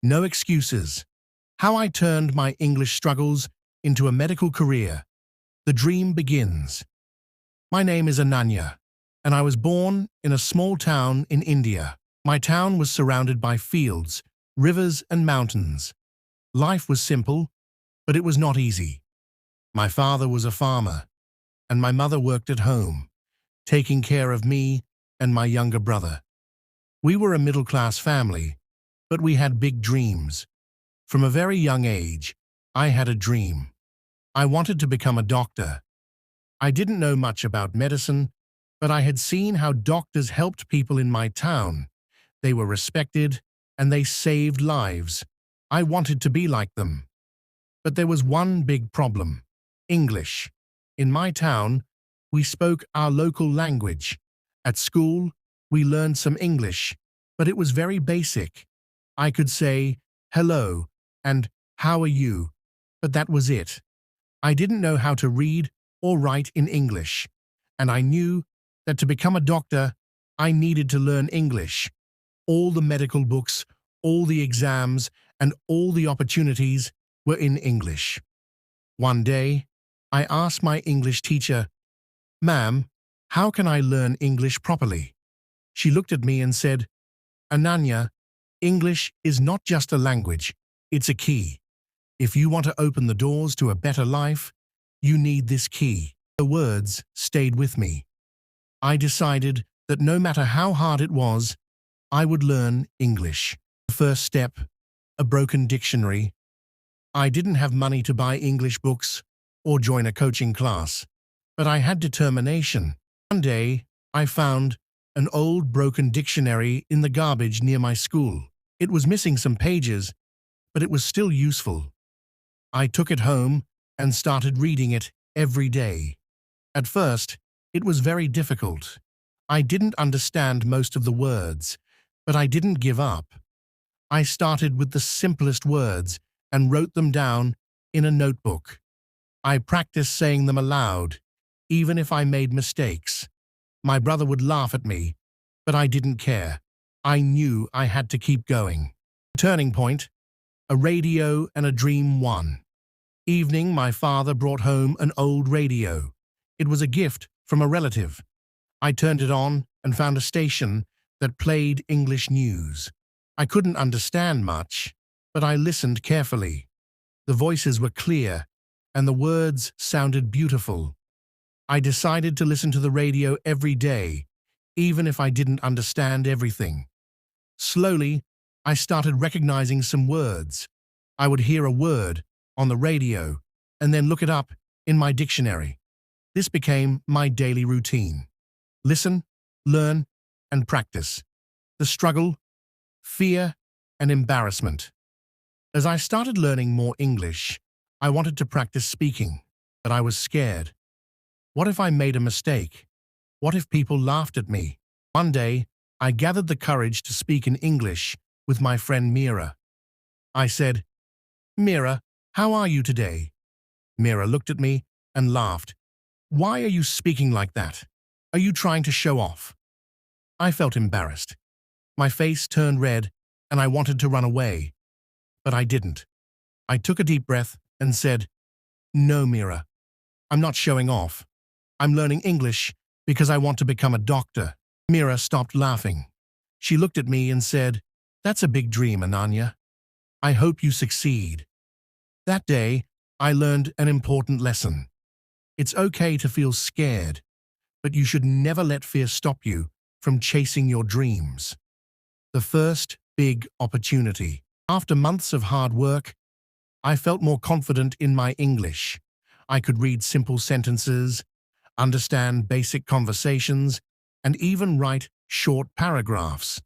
No excuses. How I turned my English struggles into a medical career. The dream begins. My name is Ananya, and I was born in a small town in India. My town was surrounded by fields, rivers, and mountains. Life was simple, but it was not easy. My father was a farmer, and my mother worked at home, taking care of me and my younger brother. We were a middle-class family, but we had big dreams. From a very young age, I had a dream. I wanted to become a doctor. I didn't know much about medicine, but I had seen how doctors helped people in my town. They were respected, and they saved lives. I wanted to be like them. But there was one big problem: English. In my town, we spoke our local language. At school, we learned some English, but it was very basic. I could say, hello, and how are you? But that was it. I didn't know how to read or write in English, and I knew that to become a doctor, I needed to learn English. All the medical books, all the exams, and all the opportunities were in English. One day, I asked my English teacher, "Ma'am, how can I learn English properly?" She looked at me and said, "Ananya, English is not just a language, it's a key. If you want to open the doors to a better life, you need this key." The words stayed with me. I decided that no matter how hard it was, I would learn English. The first step, a broken dictionary. I didn't have money to buy English books or join a coaching class, but I had determination. One day, I found an old broken dictionary in the garbage near my school. It was missing some pages, but it was still useful. I took it home and started reading it every day. At first, it was very difficult. I didn't understand most of the words, but I didn't give up. I started with the simplest words and wrote them down in a notebook. I practiced saying them aloud, even if I made mistakes. My brother would laugh at me, but I didn't care. I knew I had to keep going. Turning point, a radio and a dream. One evening, my father brought home an old radio. It was a gift from a relative. I turned it on and found a station that played English news. I couldn't understand much, but I listened carefully. The voices were clear, and the words sounded beautiful. I decided to listen to the radio every day, even if I didn't understand everything. Slowly, I started recognizing some words. I would hear a word on the radio and then look it up in my dictionary. This became my daily routine. Listen, learn, and practice. The struggle, fear, and embarrassment. As I started learning more English, I wanted to practice speaking, but I was scared. What if I made a mistake? What if people laughed at me? One day, I gathered the courage to speak in English with my friend Mira. I said, "Mira, how are you today?" Mira looked at me and laughed. "Why are you speaking like that? Are you trying to show off?" I felt embarrassed. My face turned red and I wanted to run away, but I didn't. I took a deep breath and said, "No, Mira, I'm not showing off. I'm learning English because I want to become a doctor." Mira stopped laughing. She looked at me and said, "That's a big dream, Ananya. I hope you succeed." That day, I learned an important lesson. It's okay to feel scared, but you should never let fear stop you from chasing your dreams. The first big opportunity. After months of hard work, I felt more confident in my English. I could read simple sentences, understand basic conversations, and even write short paragraphs.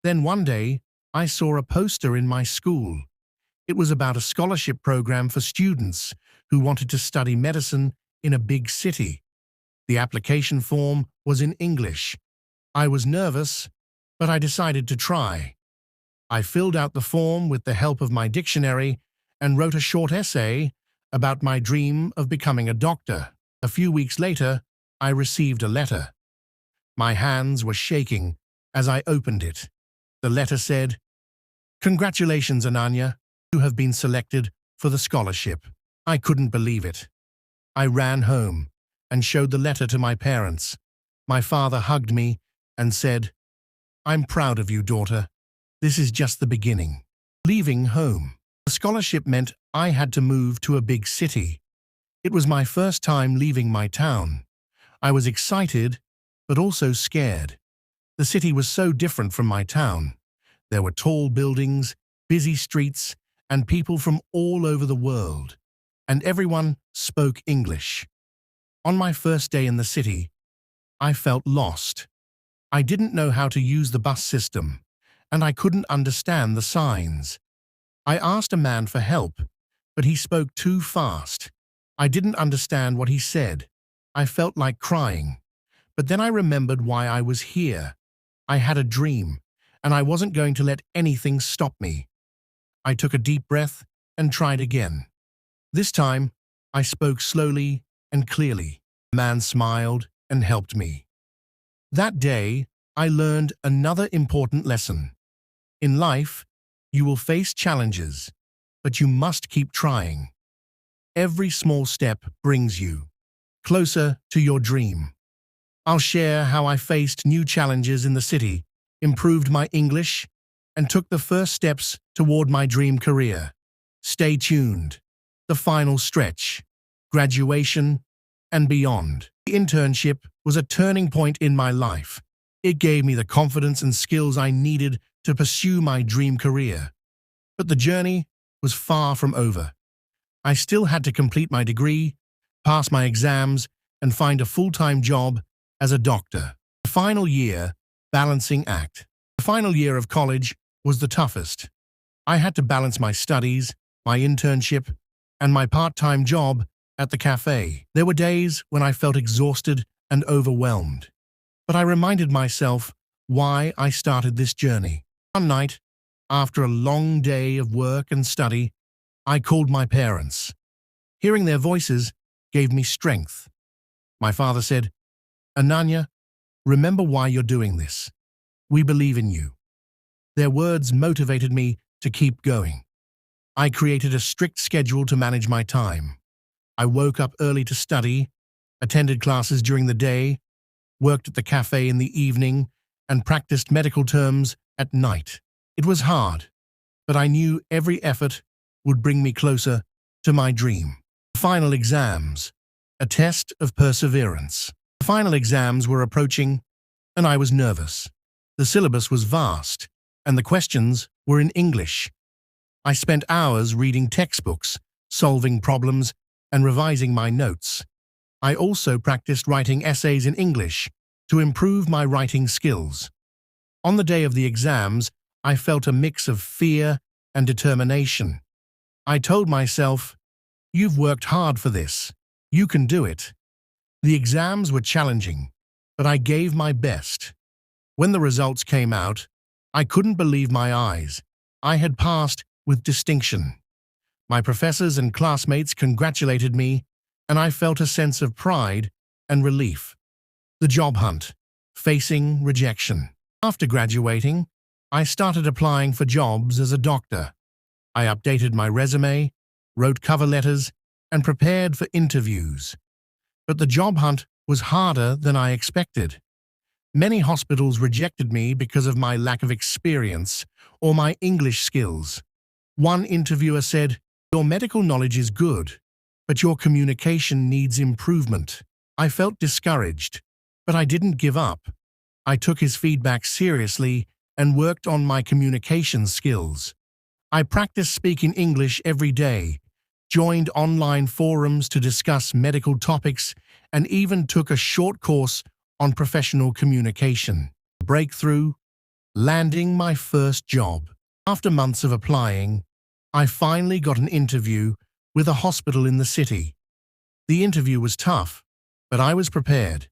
Then one day, I saw a poster in my school. It was about a scholarship program for students who wanted to study medicine in a big city. The application form was in English. I was nervous, but I decided to try. I filled out the form with the help of my dictionary and wrote a short essay about my dream of becoming a doctor. A few weeks later, I received a letter. My hands were shaking as I opened it. The letter said, Congratulations, Ananya. You have been selected for the scholarship. I couldn't believe it. I ran home and showed the letter to my parents. My father hugged me and said, "I'm proud of you, daughter. This is just the beginning." Leaving home. The scholarship meant I had to move to a big city. It was my first time leaving my town. I was excited, but also scared. The city was so different from my town. There were tall buildings, busy streets, and people from all over the world. And everyone spoke English. On my first day in the city, I felt lost. I didn't know how to use the bus system, and I couldn't understand the signs. I asked a man for help, but he spoke too fast. I didn't understand what he said. I felt like crying. But then I remembered why I was here. I had a dream, and I wasn't going to let anything stop me. I took a deep breath and tried again. This time, I spoke slowly and clearly. The man smiled and helped me. That day, I learned another important lesson. In life, you will face challenges, but you must keep trying. Every small step brings you closer to your dream. I'll share how I faced new challenges in the city, improved my English, and took the first steps toward my dream career. Stay tuned. The final stretch, graduation, and beyond. The internship was a turning point in my life. It gave me the confidence and skills I needed to pursue my dream career. But the journey was far from over. I still had to complete my degree, pass my exams, and find a full-time job as a doctor. The final year, balancing act. The final year of college was the toughest. I had to balance my studies, my internship, and my part-time job at the cafe. There were days when I felt exhausted and overwhelmed. But I reminded myself why I started this journey. One night, after a long day of work and study, I called my parents. Hearing their voices gave me strength. My father said, "Ananya, remember why you're doing this. We believe in you." Their words motivated me to keep going. I created a strict schedule to manage my time. I woke up early to study, attended classes during the day, worked at the cafe in the evening, and practiced medical terms at night. It was hard, but I knew every effort would bring me closer to my dream. Final exams, a test of perseverance. The final exams were approaching, and I was nervous. The syllabus was vast, and the questions were in English. I spent hours reading textbooks, solving problems, and revising my notes. I also practiced writing essays in English to improve my writing skills. On the day of the exams, I felt a mix of fear and determination. I told myself, "You've worked hard for this. You can do it." The exams were challenging, but I gave my best. When the results came out, I couldn't believe my eyes. I had passed with distinction. My professors and classmates congratulated me, and I felt a sense of pride and relief. The job hunt, facing rejection. After graduating, I started applying for jobs as a doctor. I updated my resume, wrote cover letters, and prepared for interviews. But the job hunt was harder than I expected. Many hospitals rejected me because of my lack of experience or my English skills. One interviewer said, "Your medical knowledge is good, but your communication needs improvement." I felt discouraged, but I didn't give up. I took his feedback seriously and worked on my communication skills. I practiced speaking English every day, joined online forums to discuss medical topics, and even took a short course on professional communication. Breakthrough, landing my first job. After months of applying, I finally got an interview with a hospital in the city. The interview was tough, but I was prepared.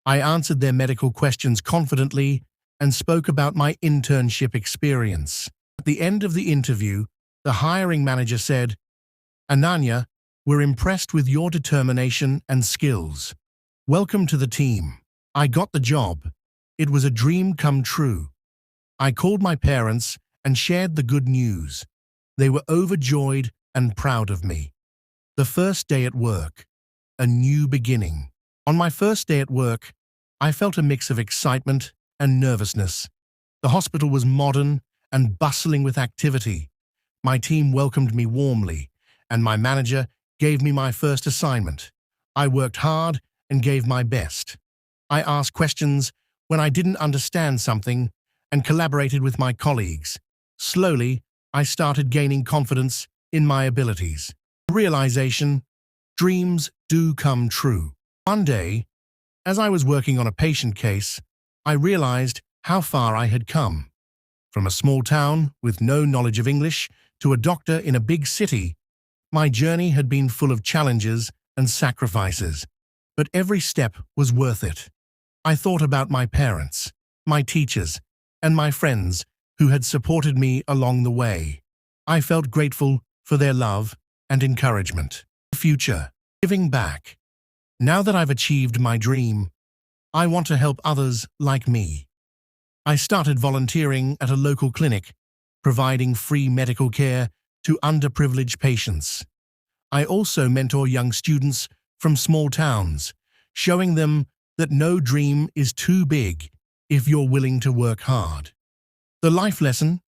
I answered their medical questions confidently and spoke about my internship experience. At the end of the interview, the hiring manager said, "Ananya, we're impressed with your determination and skills. Welcome to the team." I got the job. It was a dream come true. I called my parents and shared the good news. They were overjoyed and proud of me. The first day at work, a new beginning. On my first day at work, I felt a mix of excitement and nervousness. The hospital was modern and bustling with activity. My team welcomed me warmly, and my manager gave me my first assignment. I worked hard and gave my best. I asked questions when I didn't understand something and collaborated with my colleagues. Slowly, I started gaining confidence in my abilities. Realization, dreams do come true. One day, as I was working on a patient case, I realized how far I had come. From a small town with no knowledge of English to a doctor in a big city, my journey had been full of challenges and sacrifices, but every step was worth it. I thought about my parents, my teachers, and my friends who had supported me along the way. I felt grateful for their love and encouragement. Future, giving back. Now that I've achieved my dream, I want to help others like me. I started volunteering at a local clinic, providing free medical care to underprivileged patients. I also mentor young students from small towns, showing them that no dream is too big if you're willing to work hard. The life lesson: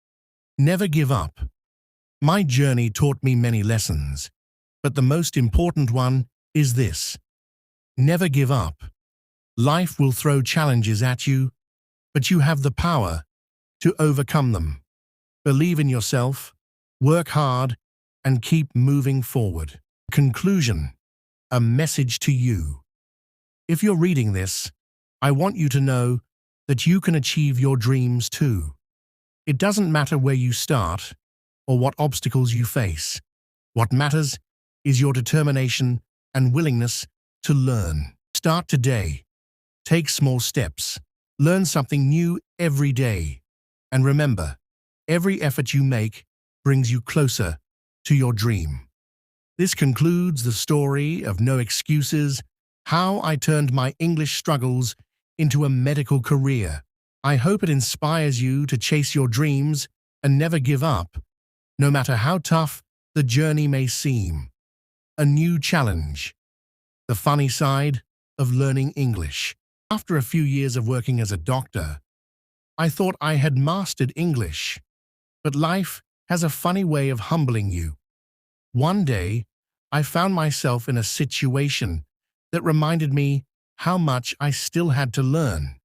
never give up. My journey taught me many lessons, but the most important one is this: never give up. Life will throw challenges at you, but you have the power to overcome them. Believe in yourself, work hard, and keep moving forward. Conclusion: a message to you. If you're reading this, I want you to know that you can achieve your dreams too. It doesn't matter where you start or what obstacles you face. What matters is your determination and willingness to learn. Start today. Take small steps. Learn something new every day. And remember, every effort you make brings you closer to your dream. This concludes the story of No Excuses: How I Turned My English Struggles into a Medical Career. I hope it inspires you to chase your dreams and never give up, no matter how tough the journey may seem. A new challenge. The funny side of learning English. After a few years of working as a doctor, I thought I had mastered English. But life has a funny way of humbling you. One day, I found myself in a situation that reminded me how much I still had to learn.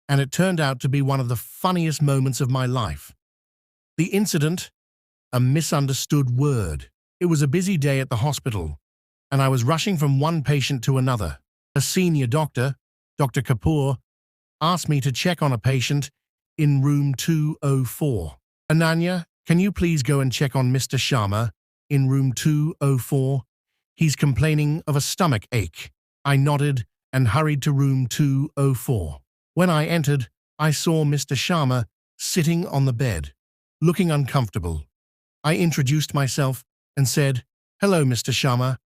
And it turned out to be one of the funniest moments of my life. The incident: a misunderstood word. It was a busy day at the hospital, and I was rushing from one patient to another. A senior doctor, Dr. Kapoor, asked me to check on a patient in room 204. Ananya, can you please go and check on Mr. Sharma in room 204? He's complaining of a stomach ache. I nodded and hurried to room 204. When I entered, I saw Mr. Sharma sitting on the bed, looking uncomfortable. I introduced myself and said, "Hello, Mr. Sharma.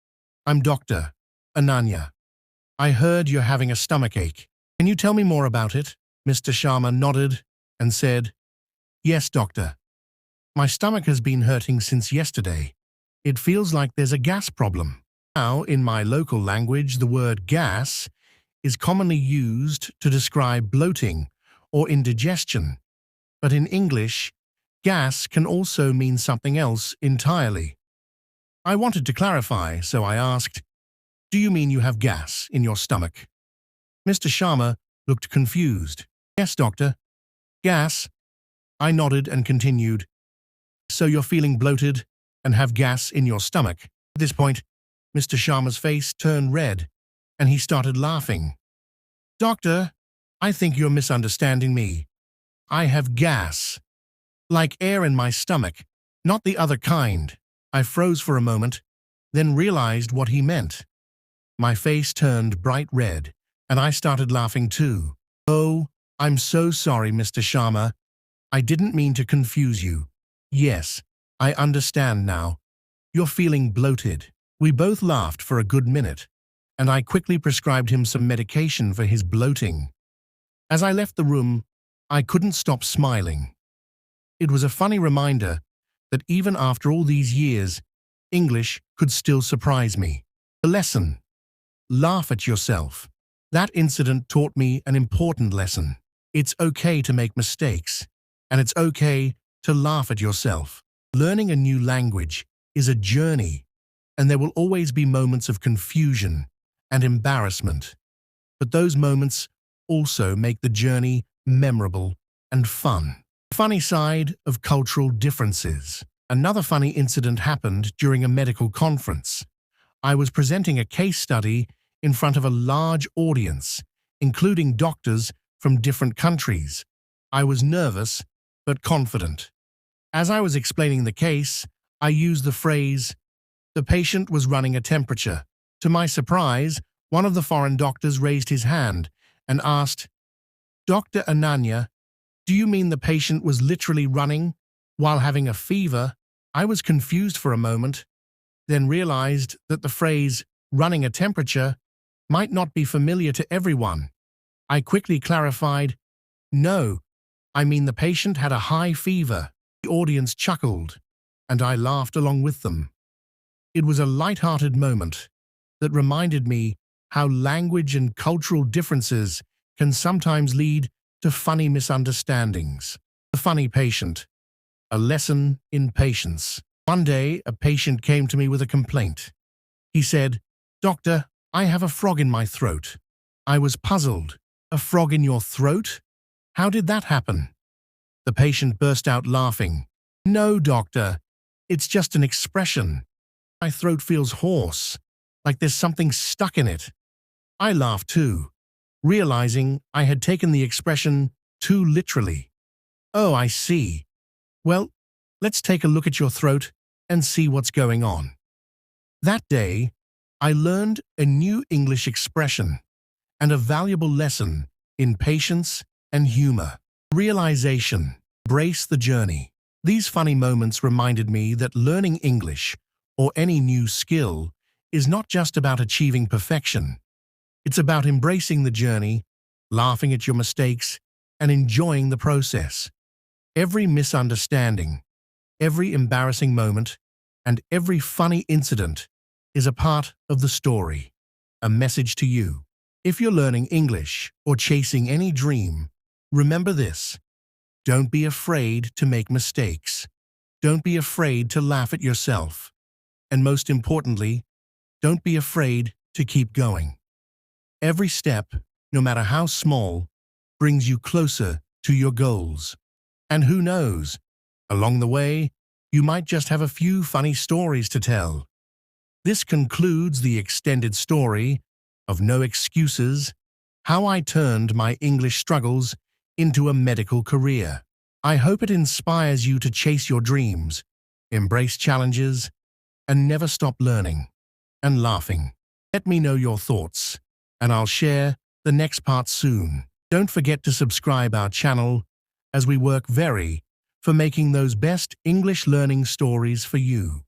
I'm Dr. Ananya. I heard you're having a stomachache. Can you tell me more about it?" Mr. Sharma nodded and said, "Yes, doctor. My stomach has been hurting since yesterday. It feels like there's a gas problem." Now, in my local language, the word gas is commonly used to describe bloating or indigestion. But in English, gas can also mean something else entirely. I wanted to clarify, so I asked, "Do you mean you have gas in your stomach?" Mr. Sharma looked confused. "Yes, doctor. Gas." I nodded and continued, "So you're feeling bloated and have gas in your stomach?" At this point, Mr. Sharma's face turned red, and he started laughing. "Doctor, I think you're misunderstanding me. I have gas, like air in my stomach, not the other kind." I froze for a moment, then realized what he meant. My face turned bright red, and I started laughing too. "Oh, I'm so sorry, Mr. Sharma. I didn't mean to confuse you. Yes, I understand now. You're feeling bloated." We both laughed for a good minute, and I quickly prescribed him some medication for his bloating. As I left the room, I couldn't stop smiling. It was a funny reminder that even after all these years, English could still surprise me. The lesson: laugh at yourself. That incident taught me an important lesson. It's okay to make mistakes, and it's okay to laugh at yourself. Learning a new language is a journey, and there will always be moments of confusion and embarrassment. But those moments also make the journey memorable and fun. The funny side of cultural differences. Another funny incident happened during a medical conference. I was presenting a case study in front of a large audience, including doctors from different countries. I was nervous but confident. As I was explaining the case, I used the phrase, "The patient was running a temperature." To my surprise, one of the foreign doctors raised his hand and asked, "Dr. Ananya, do you mean the patient was literally running while having a fever?" I was confused for a moment, then realized that the phrase, "running a temperature," might not be familiar to everyone. I quickly clarified, "No, I mean the patient had a high fever." The audience chuckled, and I laughed along with them. It was a light-hearted moment that reminded me how language and cultural differences can sometimes lead to funny misunderstandings. The funny patient. A lesson in patience. One day, a patient came to me with a complaint. He said, "Doctor, I have a frog in my throat." I was puzzled. "A frog in your throat? How did that happen?" The patient burst out laughing. "No, doctor, it's just an expression. My throat feels hoarse, like there's something stuck in it." I laughed too, realizing I had taken the expression too literally. "Oh, I see. Well, let's take a look at your throat and see what's going on." That day, I learned a new English expression and a valuable lesson in patience and humor. Realization. Embrace the journey. These funny moments reminded me that learning English, or any new skill, is not just about achieving perfection. It's about embracing the journey, laughing at your mistakes, and enjoying the process. Every misunderstanding, every embarrassing moment, and every funny incident is a part of the story. A message to you. If you're learning English or chasing any dream, remember this. Don't be afraid to make mistakes. Don't be afraid to laugh at yourself. And most importantly, don't be afraid to keep going. Every step, no matter how small, brings you closer to your goals. And who knows, along the way, you might just have a few funny stories to tell. This concludes the extended story of No Excuses, how I turned my English struggles into a medical career. I hope it inspires you to chase your dreams, embrace challenges, and never stop learning and laughing. Let me know your thoughts, and I'll share the next part soon. Don't forget to subscribe our channel as we work very for making those best English learning stories for you.